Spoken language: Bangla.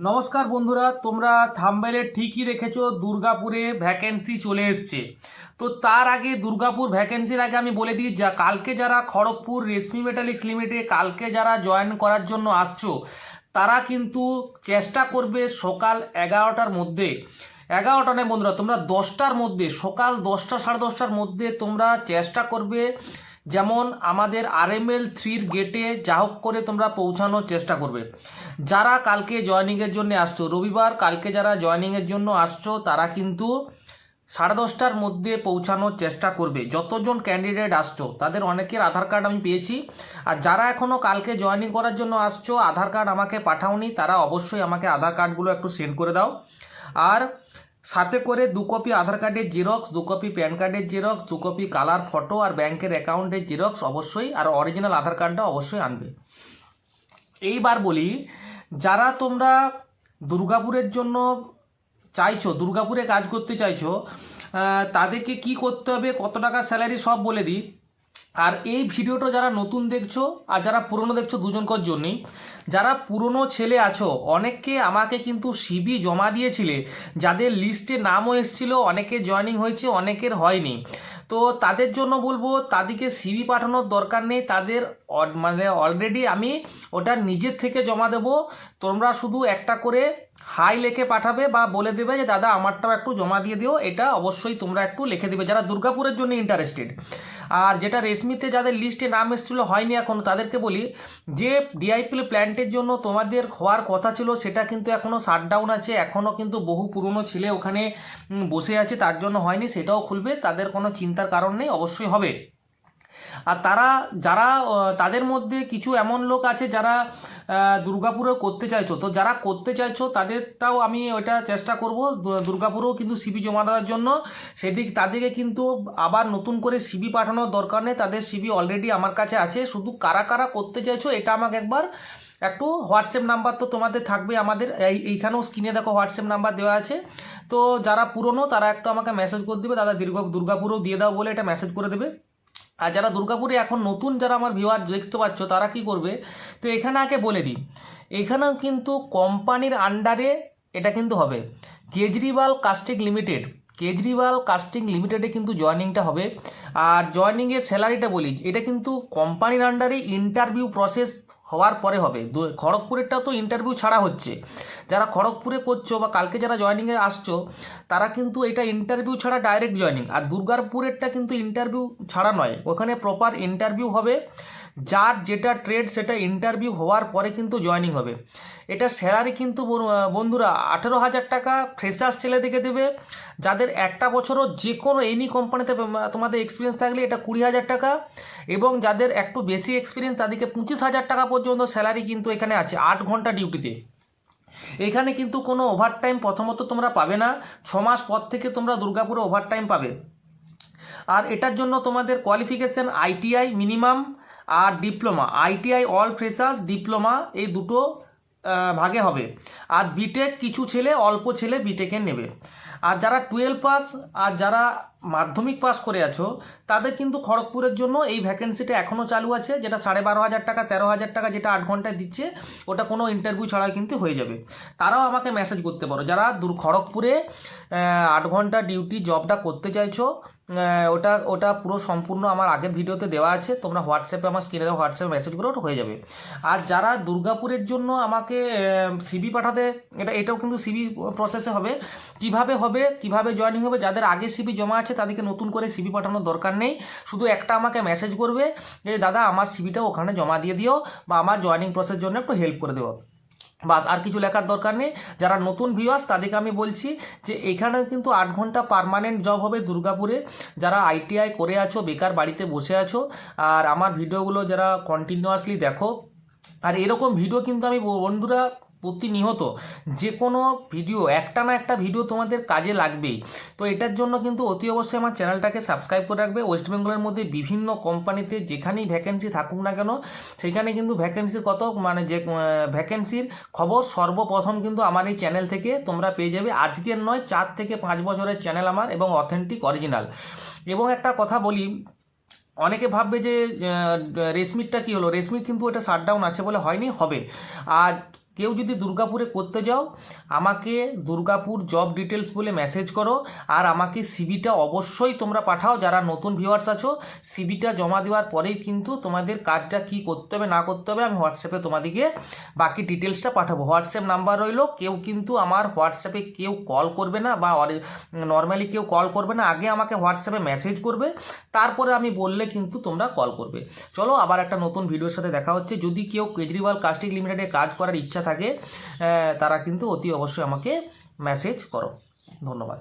নমস্কার বন্ধুরা, তোমরা থাম্বনেলে ঠিকই দেখেছো, দুর্গাপুরে ভ্যাকেন্সি চলে এসছে। তো তার আগে দুর্গাপুর ভ্যাকেন্সির আগে আমি বলে দিই, যা কালকে যারা খড়গপুর রেশমি মেটালিক্স লিমিটেড কালকে যারা জয়েন করার জন্য আসছো, তারা কিন্তু চেষ্টা করবে সকাল 11টার মধ্যে, 11টা নয় বন্ধুরা, তোমরা 10টার মধ্যে, সকাল 10টা সাড়ে 10টার মধ্যে তোমরা চেষ্টা করবে যেমন আমাদের RML 3-র গেটে যা হোক করে তোমরা পৌঁছানোর চেষ্টা করবে। যারা কালকে জয়েনিংয়ের জন্য আসছো, রবিবার কালকে যারা জয়েনিংয়ের জন্য আসছো, তারা কিন্তু সাড়ে 10টার মধ্যে পৌঁছানোর চেষ্টা করবে। যতজন ক্যান্ডিডেট আসছো তাদের অনেকের আধার কার্ড আমি পেয়েছি, আর যারা এখনও কালকে জয়েনিং করার জন্য আসছো আধার কার্ড আমাকে পাঠাওনি, তারা অবশ্যই আমাকে আধার কার্ডগুলো একটু সেন্ড করে দাও। আর সাথে করে 2 কপি আধার কার্ডের জেরক্স, 2 কপি প্যান কার্ডের জেরক্স, 2 কপি কালার ফটো আর ব্যাংকের অ্যাকাউন্টের জেরক্স অবশ্যই, আর অরিজিনাল আধার কার্ডটা অবশ্যই আনবে। এইবার বলি, যারা তোমরা দুর্গাপুরের জন্য চাইছো, দুর্গাপুরে কাজ করতে চাইছো, তাদেরকে কি করতে হবে, কত টাকা স্যালারি সব বলে দিই। আর এই ভিডিওটা যারা নতুন দেখছো আর যারা পুরনো দেখছো দুজনকার জন্যই। যারা পুরনো ছেলে আছো, অনেককে আমাকে কিন্তু সিভি জমা দিয়েছিলে, যাদের লিস্টে নামও এসেছিল, অনেকের জয়েনিং হয়েছে, অনেকের হয়নি। তো তাদের জন্য বলবো, তাদেরকে সিভি পাঠানোর দরকার নেই, তাদের মানে অলরেডি আমি ওটা নিজের থেকে জমা দেবো। তোমরা শুধু একটা করে হাই লিখে পাঠাবে বা বলে দেবে যে দাদা আমারটাও একটু জমা দিয়ে দিও, এটা অবশ্যই তোমরা একটু লিখে দেবে যারা দুর্গাপুরের জন্য ইন্টারেস্টেড। আর যেটা রেশমিতে যাদের লিস্টে নাম এসেছিলো হয়নি এখনও, তাদেরকে বলি যে ডিআইপিএল প্ল্যান্টের জন্য তোমাদের হওয়ার কথা ছিল, সেটা কিন্তু এখনও শাটডাউন আছে, এখনও কিন্তু বহু পুরনো ছেলে ওখানে বসে আছে, তার জন্য হয়নি, সেটাও খুলবে, তাদের কোনো চিন্তার কারণ নেই, অবশ্যই হবে। আর তারা যারা তাদের মধ্যে কিছু এমন লোক আছে যারা দুর্গাপুরে করতে চাইছো, তো যারা করতে চাইছো তাদেরটাও আমি ওইটা চেষ্টা করব দুর্গাপুরেও কিন্তু সিবি জমা দেওয়ার জন্য। তাদেরকে কিন্তু আবার নতুন করে সিবি পাঠানোর দরকার নেই, তাদের সিবি অলরেডি আমার কাছে আছে। শুধু কারা কারা করতে চাইছো এটা আমাকে একবার একটু হোয়াটসঅ্যাপ নাম্বার তো তোমাদের থাকবে, আমাদের এইখানেও স্ক্রিনে দেখো হোয়াটসঅ্যাপ নাম্বার দেওয়া আছে। তো যারা পুরনো তারা একটু আমাকে মেসেজ করে দেবে, দাদা দুর্গাপুরেও দিয়ে দাও বলে এটা মেসেজ করে দেবে। আর যারা দুর্গাপুরে এখন নতুন যারা আমার ভিউয়ার দেখতে পাচ্ছ, তারা কি করবে, তো এখানে আগে বলে দিই, এখানেও কিন্তু কোম্পানির আন্ডারে এটা কিন্তু হবে, Kejriwal casting limited, Kejriwal casting লিমিটেডে কিন্তু জয়েনিংটা হবে। আর জয়েনিংয়ের স্যালারিটা বলি, এটা কিন্তু কোম্পানির আন্ডারে ইন্টারভিউ প্রসেস হওয়ার পরে হবে। খড়গপুরেরটা তো ইন্টারভিউ ছাড়া হচ্ছে, যারা খড়গপুরে করছো বা কালকে যারা জয়েনিংয়ে আসছো, তারা কিন্তু এটা ইন্টারভিউ ছাড়া ডাইরেক্ট জয়েনিং। আর দুর্গাপুরেরটা কিন্তু ইন্টারভিউ ছাড়া নয়, ওখানে প্রপার ইন্টারভিউ হবে, যার যেটা ট্রেড সেটা ইন্টারভিউ হওয়ার পরে কিন্তু জয়েনিং হবে। এটা স্যালারি কিন্তু বন্ধুরা 18,000 টাকা ফ্রেশার্স ছেলেদেরকে দেবে, যাদের একটা বছরও যে কোনো এনি কোম্পানিতে তোমাদের এক্সপিরিয়েন্স থাকলে এটা 20,000 টাকা, এবং যাদের একটু বেশি এক্সপিরিয়েন্স তাদেরকে 25,000 টাকা পর্যন্ত স্যালারি কিন্তু এখানে আছে 8 ঘন্টা ডিউটিতে। এখানে কিন্তু কোনো ওভারটাইম প্রথমত তোমরা পাবে না, 6 মাস পর থেকে তোমরা দুর্গাপুরে ওভারটাইম পাবে। আর এটার জন্য তোমাদের কোয়ালিফিকেশান ITI মিনিমাম আর diploma, ITI all freshers, diploma এই দুটো ভাগে হবে। আর বিটেক কিছু ছেলে, অল্প ছেলে বিটেকে নেবে। আর যারা 12 পাস আর যারা মাধ্যমিক পাস করে আছো, তাদের কিন্তু খড়গপুরের জন্য এই ভ্যাকেন্সিটা এখনও চালু আছে, যেটা 12,500 টাকা 13,000 টাকা যেটা 8 ঘন্টায় দিচ্ছে, ওটা কোনো ইন্টারভিউ ছাড়াই কিন্তু হয়ে যাবে। তারাও আমাকে মেসেজ করতে পারো যারা খড়গপুরে 8 ঘন্টা ডিউটি জবটা করতে চাইছো। ওটা ওটা পুরো সম্পূর্ণ আমার আগের ভিডিওতে দেওয়া আছে, তোমরা হোয়াটসঅ্যাপে আমার স্ক্রিনে দেওয়া হোয়াটসঅ্যাপে মেসেজ করে ওটা হয়ে যাবে। আর যারা দুর্গাপুরের জন্য আমাকে সিভি পাঠাতে, এটাও কিন্তু সিভি প্রসেসে হবে। কিভাবে হবে, কিভাবে জয়েনিং হবে, যাদের আগে সিভি জমা আছে তাদেরকে নতুন করে সিভি পাঠানোর দরকার নেই, শুধু একটা আমাকে মেসেজ করবে যে দাদা আমার সিভিটা ওখানে জমা দিয়ে দিও বা আমার জয়েনিং প্রসেসের জন্য একটু হেল্প করে দেবো, বাস, আর কিছু লেখার দরকার নেই। যারা নতুন ভিউয়ার্স তাদেরকে আমি বলছি যে এখানেও কিন্তু 8 ঘন্টা পার্মানেন্ট জব হবে দুর্গাপুরে। যারা ITI করে আছো, বেকার বাড়িতে বসে আছো, আর আমার ভিডিওগুলো যারা কন্টিনিউয়াসলি দেখো, আর এরকম ভিডিও কিন্তু আমি বন্ধুরা প্রতিনিয়ত যে কোনো ভিডিও, একটা না একটা ভিডিও তোমাদের কাজে লাগবেই। তো এটার জন্য কিন্তু অতি অবশ্যই আমার চ্যানেলটাকে সাবস্ক্রাইব করে রাখবে। ওয়েস্ট বেঙ্গলের মধ্যে বিভিন্ন কোম্পানিতে যেখানেই ভ্যাকেন্সি থাকুক না কেন, সেখানে কিন্তু ভ্যাকেন্সির যে ভ্যাকেন্সির খবর সর্বপ্রথম কিন্তু আমার এই চ্যানেল থেকে তোমরা পেয়ে যাবে। আজকের নয়, 4 থেকে 5 বছরের চ্যানেল আমার, এবং অথেন্টিক অরিজিনাল। এবং একটা কথা বলি, অনেকে ভাববে যে রেশমিরটা কী হলো, রেশমির কিন্তু এটা শাটডাউন আছে বলে হয়নি, হবে। আর কেউ যদি দুর্গাপুরে করতে যাও আমাকে দুর্গাপুর জব ডিটেলস বলে মেসেজ করো, আর আমাকে সিভিটা অবশ্যই তোমরা পাঠাও। যারা নতুন ভিউয়ার্স আছো, সিভিটা জমা দেওয়ার পরেই কিন্তু তোমাদের কাজটা কি করতে হবে না করতে হবে আমি হোয়াটসঅ্যাপে তোমাদেরকে বাকি ডিটেলসটা পাঠাবো। হোয়াটসঅ্যাপ নাম্বার রইলো, কেউ কিন্তু আমার হোয়াটসঅ্যাপে কেউ কল করবে না বা নর্মালি কেউ কল করবে না, আগে আমাকে হোয়াটসঅ্যাপে মেসেজ করবে, তারপরে আমি বললে কিন্তু তোমরা কল করবে। চলো আবার একটা নতুন ভিডিওর সাথে দেখা হচ্ছে। যদি কেউ কেজরিওয়াল কাস্টিং লিমিটেডে কাজ করার ইচ্ছা থাকে তারা কিন্তু অতি অবশ্যই আমাকে মেসেজ করো। ধন্যবাদ।